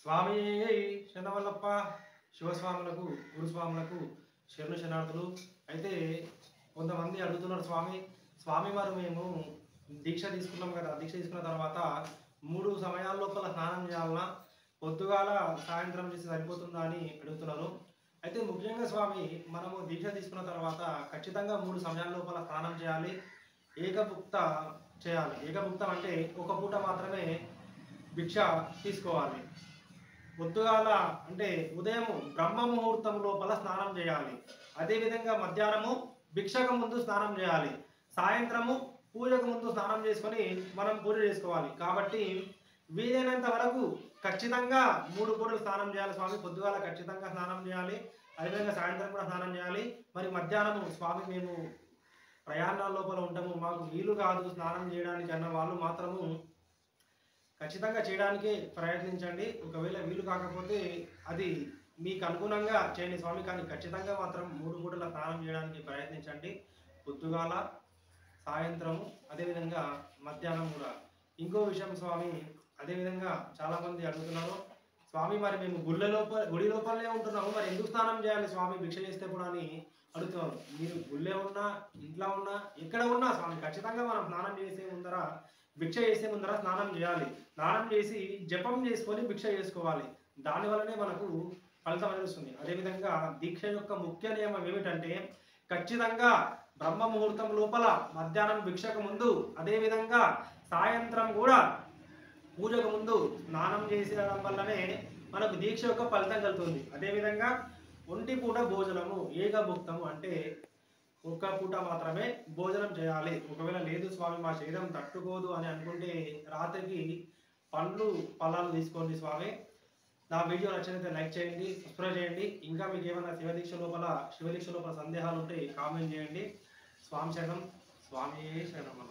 స్వామి శనవల్లప్ప శివస్వాములకు గురుస్వాములకు శరణు శరణార్థులు. అయితే కొంతమంది అడుగుతున్నారు, స్వామి వారు మేము దీక్ష తీసుకున్నాం కదా, దీక్ష తీసుకున్న తర్వాత 3 సమయాల లోపల స్నానం చేయాలన్నా, పొద్దుగాల సాయంత్రం చేసి సరిపోతుందా అని అడుగుతున్నారు. అయితే ముఖ్యంగా స్వామి, మనము దీక్ష తీసుకున్న తర్వాత ఖచ్చితంగా 3 సమయాల లోపల స్నానం చేయాలి, ఏకభుక్త చేయాలి. ఏకభుక్తం అంటే ఒక పూట మాత్రమే భిక్ష తీసుకోవాలి. పొద్దుగాల అంటే ఉదయం బ్రహ్మ ముహూర్తం లోపల స్నానం చేయాలి. అదేవిధంగా మధ్యాహ్నము భిక్షకు ముందు స్నానం చేయాలి. సాయంత్రము పూజకు ముందు స్నానం చేసుకొని మనం పూజ చేసుకోవాలి. కాబట్టి వీలైనంత వరకు ఖచ్చితంగా 3 పూటలు స్నానం చేయాలి స్వామి. పొద్దుగాల ఖచ్చితంగా స్నానం చేయాలి, అదేవిధంగా సాయంత్రం కూడా స్నానం చేయాలి. మరి మధ్యాహ్నము స్వామి మేము ప్రయాణాల లోపల ఉంటాము, మాకు వీలు కాదు స్నానం చేయడానికి అన్న వాళ్ళు మాత్రము ఖచ్చితంగా చేయడానికే ప్రయత్నించండి. ఒకవేళ వీలు కాకపోతే అది మీకు అనుగుణంగా చేయండి స్వామి. కానీ ఖచ్చితంగా మాత్రం 3 పూటల స్నానం చేయడానికి ప్రయత్నించండి, పొద్దుగాల, సాయంత్రము, అదేవిధంగా మధ్యాహ్నం కూడా. ఇంకో విషయం స్వామి, అదేవిధంగా చాలామంది అడుగుతున్నారు, స్వామి మరి మేము గుడి లోపలనే ఉంటున్నాము, మరి ఎందుకు స్నానం చేయాలి స్వామి భిక్ష చేస్తే కూడా అని అడుగుతున్నారు. మీరు గుళ్ళే ఉన్నా, ఇంట్లో ఉన్నా, ఎక్కడ ఉన్నా స్వామి ఖచ్చితంగా మనం స్నానం చేసే ముందర, భిక్ష చేసే ముందర స్నానం చేయాలి. స్నానం చేసి జపం చేసుకొని భిక్ష చేసుకోవాలి. దానివల్లనే మనకు ఫలితం అనేది వస్తుంది. అదేవిధంగా దీక్ష యొక్క ముఖ్య నియమం ఏమిటంటే, ఖచ్చితంగా బ్రహ్మ ముహూర్తం లోపల మధ్యాహ్నం భిక్షకు ముందు, అదేవిధంగా సాయంత్రం కూడా పూజకు ముందు స్నానం చేసేయడం వల్లనే మనకు దీక్ష యొక్క ఫలితం కలుగుతుంది. అదేవిధంగా ఒంటి పూట భోజనము ఏకభుక్తము అంటే ఒక్క పూట మాత్రమే భోజనం చేయాలి. ఒకవేళ లేదు స్వామి మా శరీరం తట్టుకోదు అని అనుకుంటే రాత్రికి పండ్లు ఫలాలు తీసుకోండి స్వామి. నా వీడియో నచ్చినట్లయితే లైక్ చేయండి, సబ్స్క్రైబ్ చేయండి. ఇంకా మీకు ఏమైనా శివదీక్ష లోపల సందేహాలు ఉంటే కామెంట్ చేయండి. స్వామి శరణం, స్వామి శరణం.